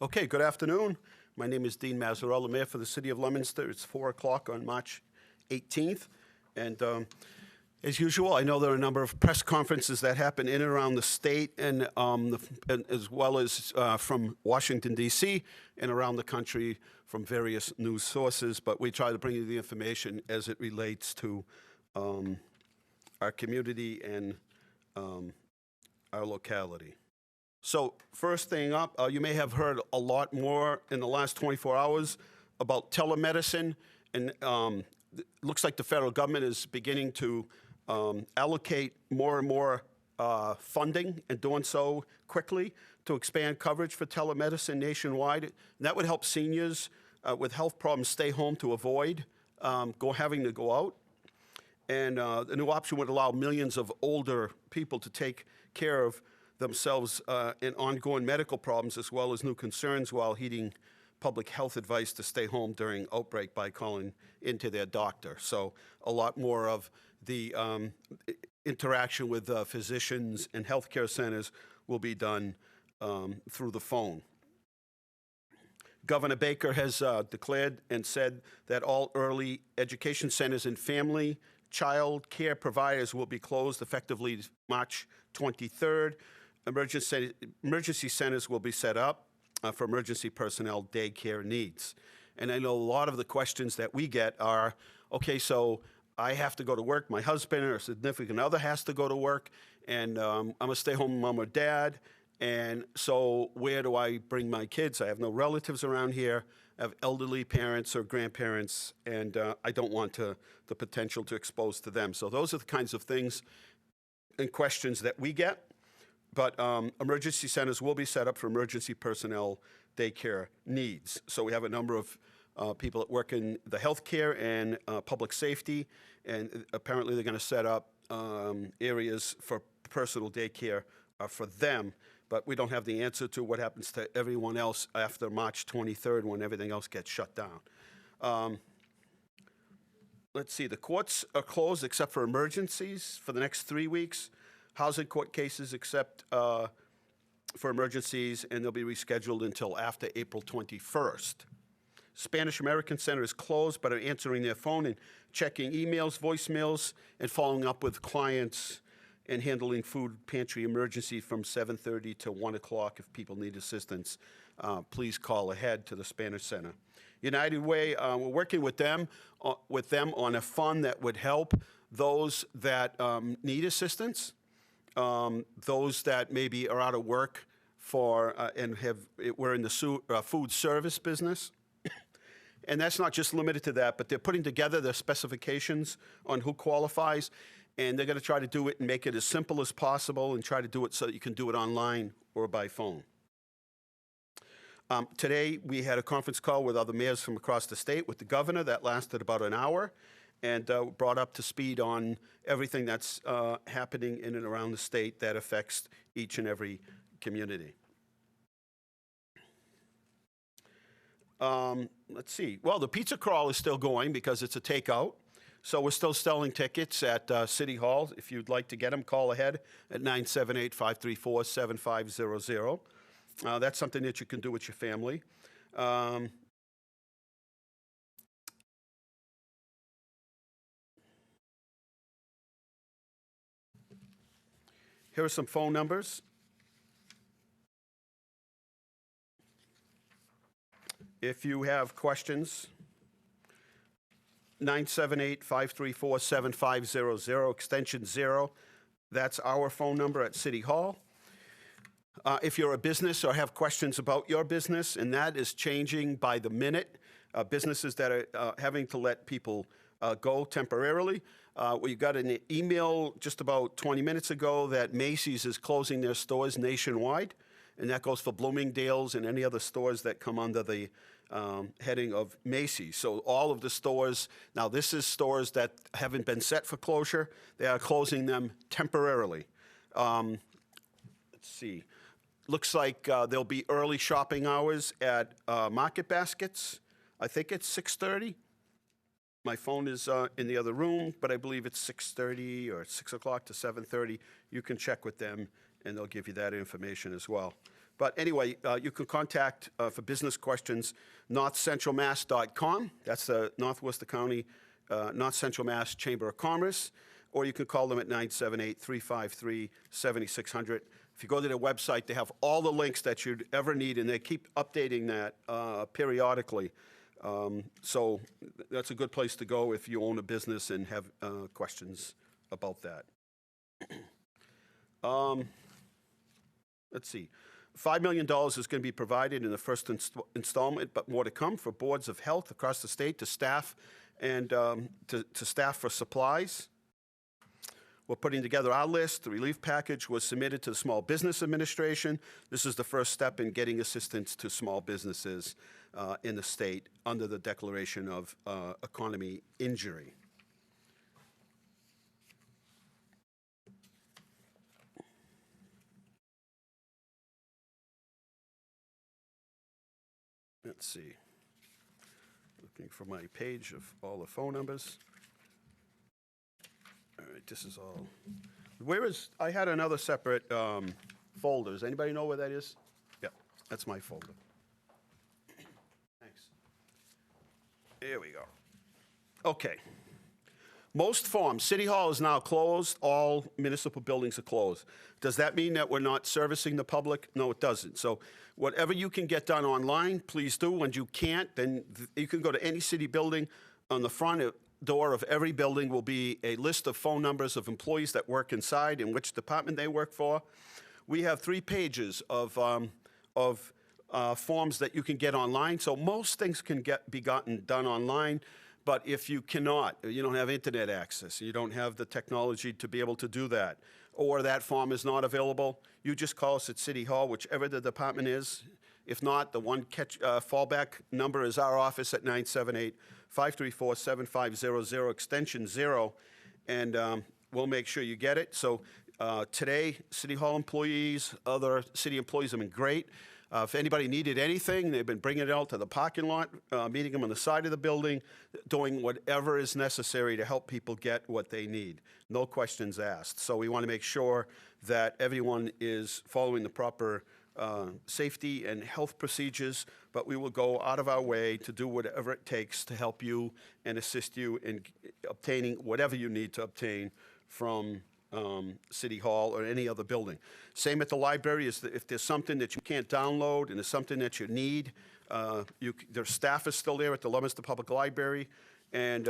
Okay, good afternoon. My name is Dean Mazzarella, Mayor for the City of Leominster. It's 4 o'clock on March 18th. And as usual, I know there are a number of press conferences that happen in and around the state and as well as from Washington, D.C. and around the country from various news sources. But we try to bring you the information as it relates to our community and our locality. So first thing up, you may have heard a lot more in the last 24 hours about telemedicine, and it looks like the federal government is beginning to allocate more and more funding, and doing so quickly to expand coverage for telemedicine nationwide. And that would help seniors with health problems stay home to avoid having to go out. And the new option would allow millions of older people to take care of themselves in ongoing medical problems, as well as new concerns while heeding public health advice to stay home during outbreak by calling into their doctor. So a lot more of the interaction with physicians and healthcare centers will be done through the phone. Governor Baker has declared and said that all early education centers and family child care providers will be closed effectively March 23rd. Emergency centers will be set up for emergency personnel daycare needs. And I know a lot of the questions that we get are, okay, so I have to go to work, my husband or significant other has to go to work, and I'm a stay-home mom or dad, and so where do I bring my kids? I have no relatives around here. I have elderly parents or grandparents, and I don't want the potential to expose to them. So those are the kinds of things and questions that we get. But emergency centers will be set up for emergency personnel daycare needs. So we have a number of people that work in the healthcare and public safety, and apparently they're going to set up areas for personal daycare for them. But we don't have the answer to what happens to everyone else after March 23rd when everything else gets shut down. Let's see, the courts are closed except for emergencies for the next 3 weeks. Housing court cases except for emergencies, and they'll be rescheduled until after April 21st. Spanish American Center is closed, but are answering their phone and checking emails, voicemails, and following up with clients and handling food pantry emergency from 7:30 to 1 o'clock. If people need assistance, please call ahead to the Spanish Center. United Way, we're working with them on a fund that would help those that need assistance. Those that maybe are out of work and we're in the food service business. And that's not just limited to that, but they're putting together the specifications on who qualifies, and they're going to try to do it and make it as simple as possible and try to do it so that you can do it online or by phone. Today, we had a conference call with other mayors from across the state with the governor that lasted about an hour, and brought up to speed on everything that's happening in and around the state that affects each and every community. Let's see. Well, the pizza crawl is still going because it's a takeout. So we're still selling tickets at City Hall. If you'd like to get them, call ahead at 978-534-7500. That's something that you can do with your family. Here are some phone numbers. If you have questions, 978-534-7500, extension 0. That's our phone number at City Hall. If you're a business or have questions about your business, and that is changing by the minute, businesses that are having to let people go temporarily. We got an email just about 20 minutes ago that Macy's is closing their stores nationwide, and that goes for Bloomingdale's and any other stores that come under the heading of Macy's. So all of the stores, now this is stores that haven't been set for closure. They are closing them temporarily. Let's see. Looks like there'll be early shopping hours at Market Baskets. I think it's 6:30. My phone is in the other room, but I believe it's 6:30 or 6 o'clock to 7:30. You can check with them, and they'll give you that information as well. But anyway, you can contact for business questions northcentralmass.com. That's the North Worcester County North Central Mass Chamber of Commerce. Or you can call them at 978-353-7600. If you go to their website, they have all the links that you'd ever need, and they keep updating that periodically. So that's a good place to go if you own a business and have questions about that. Let's see. $5 million is going to be provided in the first installment, but more to come for boards of health across the state to staff and to staff for supplies. We're putting together our list. The relief package was submitted to the Small Business Administration. This is the first step in getting assistance to small businesses in the state under the declaration of economy injury. Let's see. Looking for my page of all the phone numbers. All right, this is all. Where is, I had another separate folder. Does anybody know where that is? Yeah, that's my folder. Thanks. Here we go. Okay. Most farms, City Hall is now closed. All municipal buildings are closed. Does that mean that we're not servicing the public? No, it doesn't. So whatever you can get done online, please do. When you can't, then you can go to any city building. On the front door of every building will be a list of phone numbers of employees that work inside and which department they work for. We have 3 pages of forms that you can get online. So most things can be gotten done online. But if you cannot, you don't have internet access, you don't have the technology to be able to do that, or that form is not available, you just call us at City Hall, whichever the department is. If not, the one fallback number is our office at 978-534-7500, extension 0, and we'll make sure you get it. So today, City Hall employees, other city employees have been great. If anybody needed anything, they've been bringing it out to the parking lot, meeting them on the side of the building, doing whatever is necessary to help people get what they need. No questions asked. So we want to make sure that everyone is following the proper safety and health procedures, but we will go out of our way to do whatever it takes to help you and assist you in obtaining whatever you need to obtain from City Hall or any other building. Same at the library. Is that if there's something that you can't download and there's something that you need, their staff is still there at the Leominster Public Library, and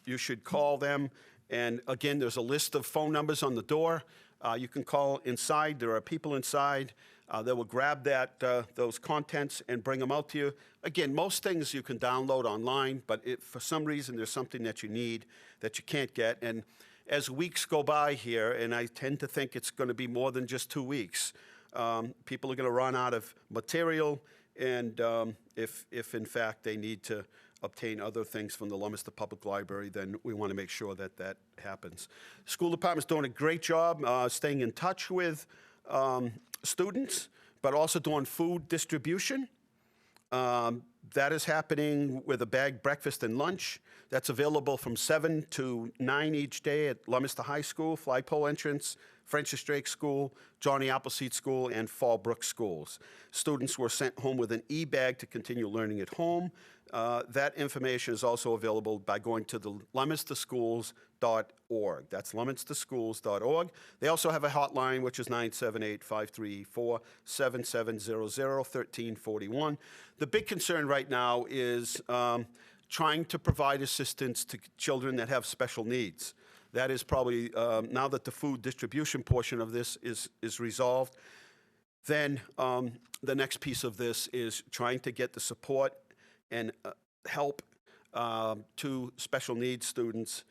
you should call them. And again, there's a list of phone numbers on the door. You can call inside. There are people inside. They will grab those contents and bring them out to you. Again, most things you can download online, but if for some reason there's something that you need that you can't get, and as weeks go by here, and I tend to think it's going to be more than just 2 weeks, people are going to run out of material, and if in fact they need to obtain other things from the Leominster Public Library, then we want to make sure that that happens. School department's doing a great job staying in touch with students, but also doing food distribution. That is happening with a bag breakfast and lunch. That's available from 7 to 9 each day at Leominster High School, Flagpole Entrance, Francis Drake School, Johnny Appleseed School, and Fallbrook Schools. Students were sent home with an e-bag to continue learning at home. That information is also available by going to the leominsterschools.org. That's leominsterschools.org. They also have a hotline, which is 978-534-7700, 1341. The big concern right now is trying to provide assistance to children that have special needs. That is probably, now that the food distribution portion of this is resolved, then the next piece of this is trying to get the support and help to special needs students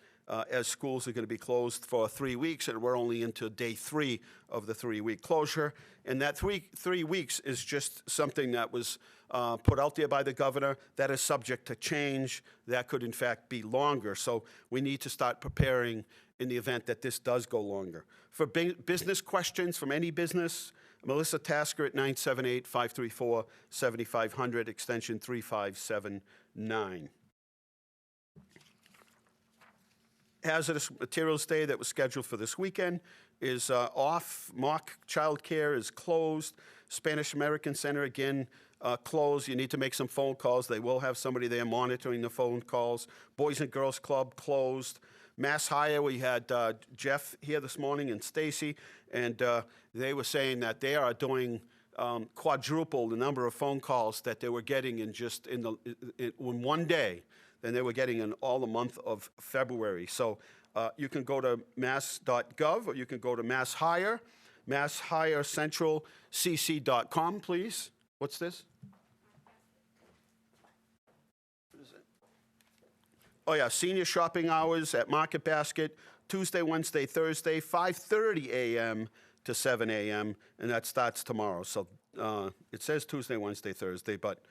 as schools are going to be closed for 3 weeks, and we're only into day 3 of the 3-week closure. And that three weeks is just something that was put out there by the governor. That is subject to change. That could, in fact, be longer. So we need to start preparing in the event that this does go longer. For business questions from any business, Melissa Tasker at 978-534-7500, extension 3579. Hazardous Materials Day that was scheduled for this weekend is off. Mock childcare is closed. Spanish American Center, again, closed. You need to make some phone calls. They will have somebody there monitoring the phone calls. Boys and Girls Club closed. Mass Hire, we had Jeff here this morning and Stacy, and they were saying that they are doing quadruple the number of phone calls that they were getting in one day than they were getting in all the month of February. So you can go to mass.gov or you can go to Mass Hire, masshirecentralcc.com, please. What's this? What is it? Oh, yeah, senior shopping hours at Market Basket, Tuesday, Wednesday, Thursday, 5:30 a.m. to 7 a.m., and that starts tomorrow. So it says Tuesday, Wednesday, Thursday, but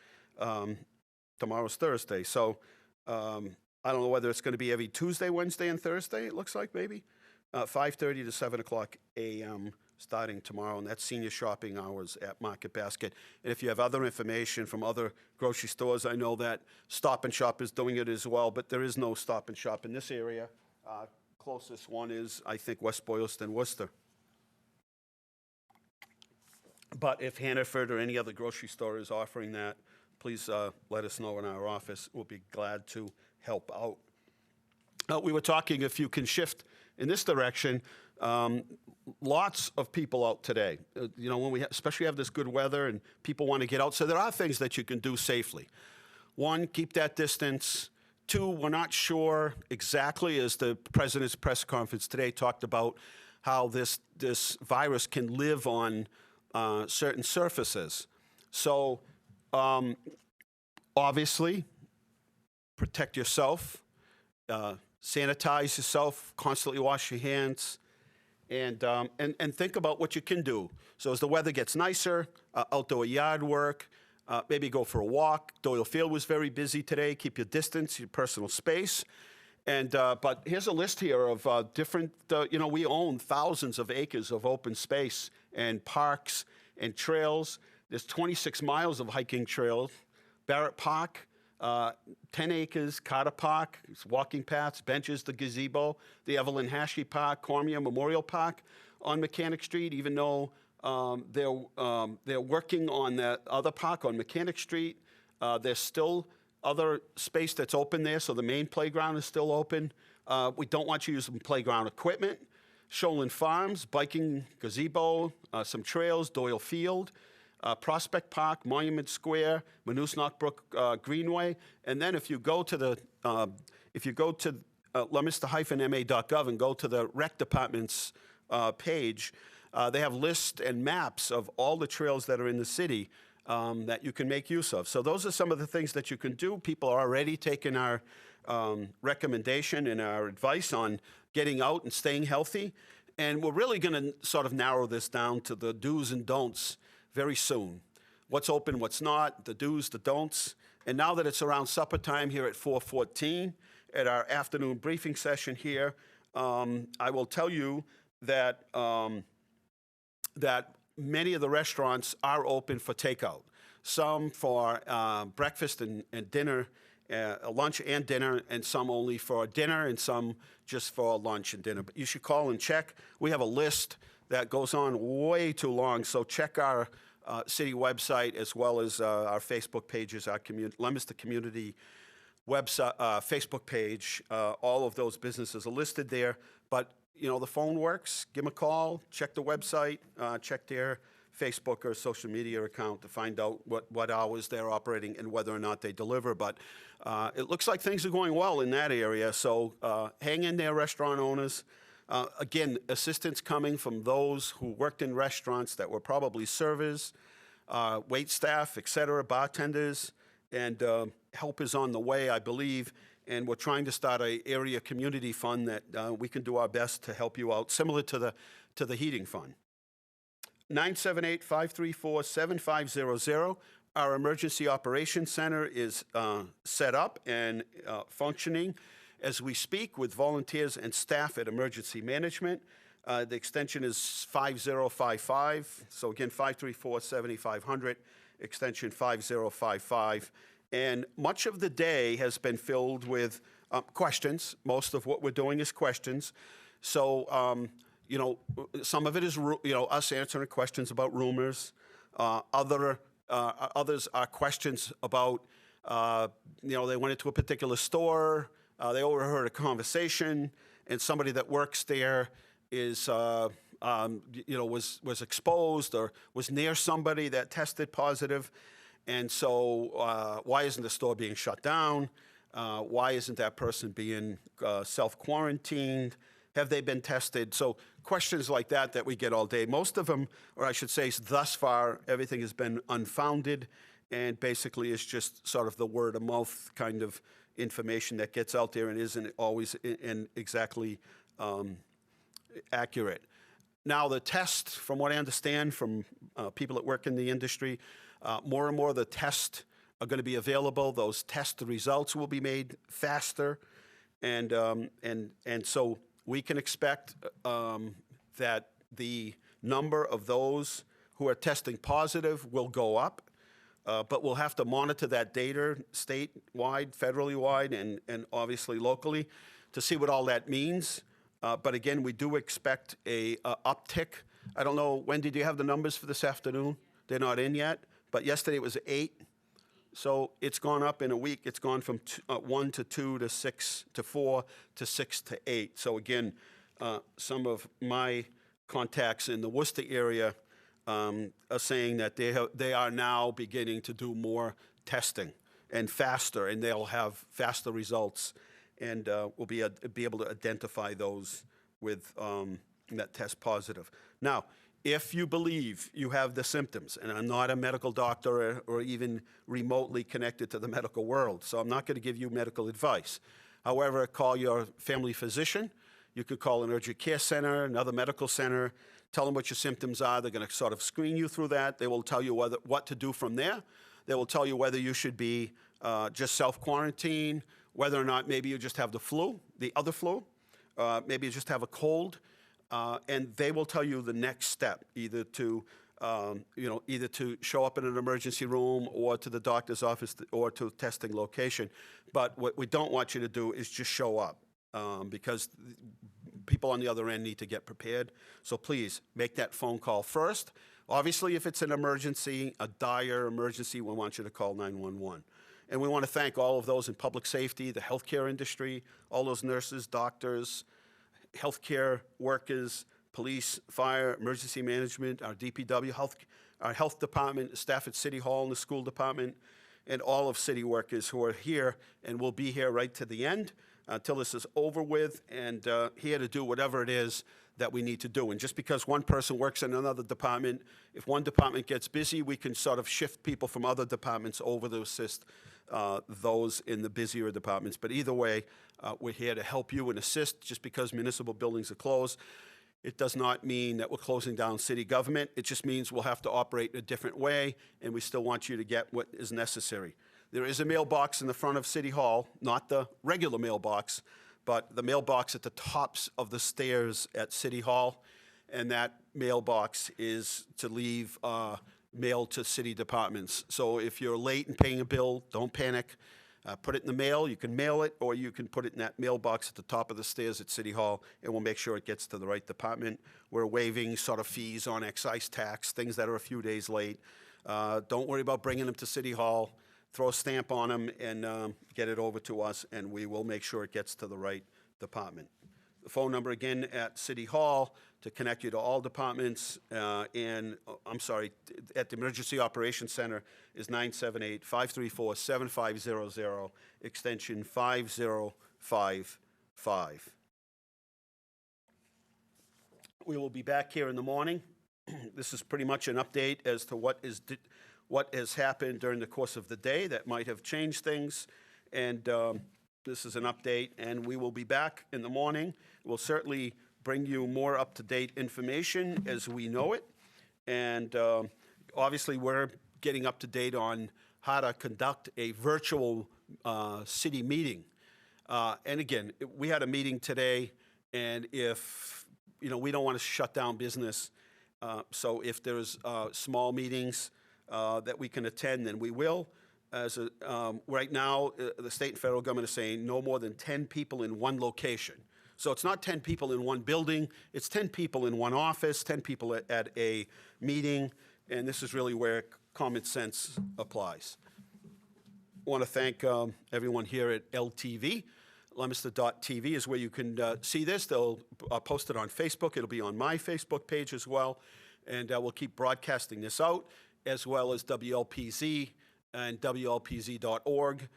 tomorrow's Thursday. So I don't know whether it's going to be every Tuesday, Wednesday, and Thursday, it looks like maybe. 5:30 to 7 o'clock a.m. starting tomorrow, and that's senior shopping hours at Market Basket. And if you have other information from other grocery stores, I know that Stop and Shop is doing it as well, but there is no Stop and Shop in this area. Closest one is, I think, West Boylston, Worcester. But if Hannaford or any other grocery store is offering that, please let us know in our office. We'll be glad to help out. We were talking, if you can shift in this direction, lots of people out today. You know, when we especially have this good weather and people want to get out. So there are things that you can do safely. One, keep that distance. Two, we're not sure exactly, as the president's press conference today talked about, how this virus can live on certain surfaces. So obviously, protect yourself, sanitize yourself, constantly wash your hands, and think about what you can do. So as the weather gets nicer, outdoor yard work, maybe go for a walk. Doyle Field was very busy today. Keep your distance, your personal space. And but here's a list here of different, you know, we own thousands of acres of open space and parks and trails. There's 26 miles of hiking trails. Barrett Park, 10 acres, Carter Park, walking paths, benches, the gazebo, the Evelyn Hashey Park, Cormier Memorial Park on Mechanic Street, even though they're working on that other park on Mechanic Street. There's still other space that's open there, so the main playground is still open. We don't want you using playground equipment. Shoalin Farms, biking gazebo, some trails, Doyle Field, Prospect Park, Monument Square, Manusnock Brook Greenway, and then if you go to the Leominster-ma.gov and go to the rec department's page, they have lists and maps of all the trails that are in the city that you can make use of. So those are some of the things that you can do. People are already taking our recommendation and our advice on getting out and staying healthy. And we're really going to sort of narrow this down to the do's and don'ts very soon. What's open, what's not, the do's, the don'ts. And now that it's around supper time here at 4:14 at our afternoon briefing session here, I will tell you that that many of the restaurants are open for takeout. Some for breakfast and dinner, lunch and dinner, and some only for dinner, and some just for lunch and dinner. But you should call and check. We have a list that goes on way too long, so check our city website as well as our Facebook pages, our Leominster Community website, Facebook page. All of those businesses are listed there. But you know, the phone works. Give them a call. Check the website. Check their Facebook or social media account to find out what hours they're operating and whether or not they deliver. But it looks like things are going well in that area. So hang in there, restaurant owners. Again, assistance coming from those who worked in restaurants that were probably servers, wait staff, et cetera, bartenders, and help is on the way, I believe. And we're trying to start an area community fund that we can do our best to help you out, similar to the heating fund. 978-534-7500. Our Emergency Operations Center is set up and functioning as we speak with volunteers and staff at Emergency Management. The extension is 5055. So again, 534-7500, extension 5055. And much of the day has been filled with questions. Most of what we're doing is questions. So, you know, some of it is, us answering questions about rumors. Others are questions about, they went into a particular store, they overheard a conversation, and somebody that works there is, was exposed or was near somebody that tested positive. And so why isn't the store being shut down? Why isn't that person being self-quarantined? Have they been tested? So questions like that we get all day. Most of them, or I should say thus far, everything has been unfounded and basically is just sort of the word of mouth kind of information that gets out there and isn't always exactly accurate. Now the test, from what I understand from people that work in the industry, more and more the tests are going to be available. Those test results will be made faster, and so we can expect that the number of those who are testing positive will go up, but we'll have to monitor that data statewide, federally wide, and obviously locally to see what all that means. But again, we do expect a uptick. I don't know, Wendy, do you have the numbers for this afternoon? They're not in yet, but yesterday it was 8. So it's gone up in a week. It's gone from 1 to 2 to 6 to 4 to 6 to 8. So again, some of my contacts in the Worcester area are saying that they are now beginning to do more testing and faster, and they'll have faster results, and we'll be able to identify those with that test positive. Now, if you believe you have the symptoms, and I'm not a medical doctor or even remotely connected to the medical world, so I'm not going to give you medical advice. However, call your family physician. You could call an urgent care center, another medical center, tell them what your symptoms are. They're going to sort of screen you through that. They will tell you what to do from there. They will tell you whether you should be just self-quarantine, whether or not maybe you just have the flu, the other flu, maybe you just have a cold. And they will tell you the next step, either to show up in an emergency room or to the doctor's office or to a testing location. But what we don't want you to do is just show up because people on the other end need to get prepared. So please make that phone call first. Obviously, if it's an emergency, a dire emergency, we want you to call 911. And we want to thank all of those in public safety, the healthcare industry, all those nurses, doctors, healthcare workers, police, fire, emergency management, our DPW, our health department, staff at City Hall and the school department, and all of city workers who are here and will be here right to the end until this is over with, and here to do whatever it is that we need to do. And just because one person works in another department, if one department gets busy, we can sort of shift people from other departments over to assist those in the busier departments. But either way, we're here to help you and assist. Just because municipal buildings are closed, it does not mean that we're closing down city government. It just means we'll have to operate in a different way, and we still want you to get what is necessary. There is a mailbox in the front of City Hall, not the regular mailbox, but the mailbox at the tops of the stairs at City Hall, and that mailbox is to leave mail to city departments. So if you're late in paying a bill, don't panic. Put it in the mail. You can mail it, or you can put it in that mailbox at the top of the stairs at City Hall, and we'll make sure it gets to the right department. We're waiving sort of fees on excise tax, things that are a few days late. Don't worry about bringing them to City Hall. Throw a stamp on them and get it over to us, and we will make sure it gets to the right department. The phone number again at City Hall to connect you to all departments, at the Emergency Operations Center is 978-534-7500, extension 5055. We will be back here in the morning. This is pretty much an update as to what has happened during the course of the day that might have changed things, and this is an update, and we will be back in the morning. We'll certainly bring you more up-to-date information as we know it, and obviously we're getting up to date on how to conduct a virtual city meeting. And again, we had a meeting today, and if we don't want to shut down business, so if there's small meetings that we can attend, then we will. Right now, the state and federal government are saying no more than 10 people in one location. So it's not 10 people in one building, it's 10 people in one office, 10 people at a meeting, and this is really where common sense applies. I want to thank everyone here at LTV. Leominster.tv is where you can see this. They'll post it on Facebook. It'll be on my Facebook page as well. And we'll keep broadcasting this out, as well as WLPZ and WLPZ.org.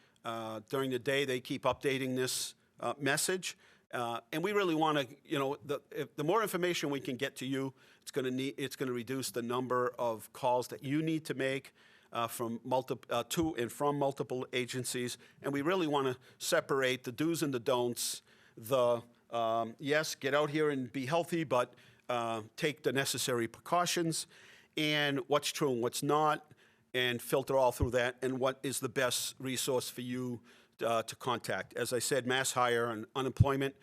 During the day, they keep updating this message. And we really want to, you know, the more information we can get to you, it's going to reduce the number of calls that you need to make to and from multiple agencies. And we really want to separate the do's and the don'ts. Yes, get out here and be healthy, but take the necessary precautions, and what's true and what's not, and filter all through that, and what is the best resource for you to contact. As I said, mass hire and unemployment,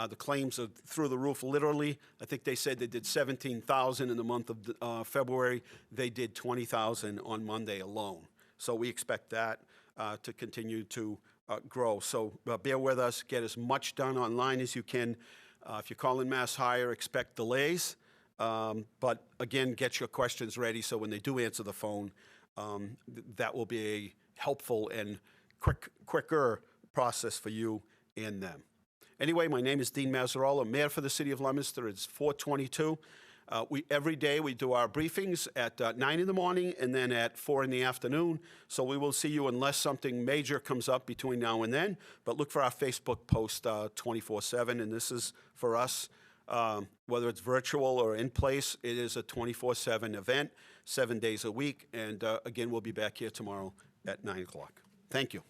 the claims are through the roof, literally. I think they said they did 17,000 in the month of February. They did 20,000 on Monday alone. So we expect that to continue to grow. So bear with us, get as much done online as you can. If you call in mass hire, expect delays. But again, get your questions ready so when they do answer the phone, that will be a helpful and quicker process for you and them. Anyway, my name is Dean Mazzarola, Mayor for the City of Leominster. It's 4:22. Every day we do our briefings at 9 in the morning and then at 4 in the afternoon. So we will see you unless something major comes up between now and then. But look for our Facebook post 24/7. And this is for us, whether it's virtual or in place, it is a 24/7 event, 7 days a week. And again, we'll be back here tomorrow at 9 o'clock. Thank you.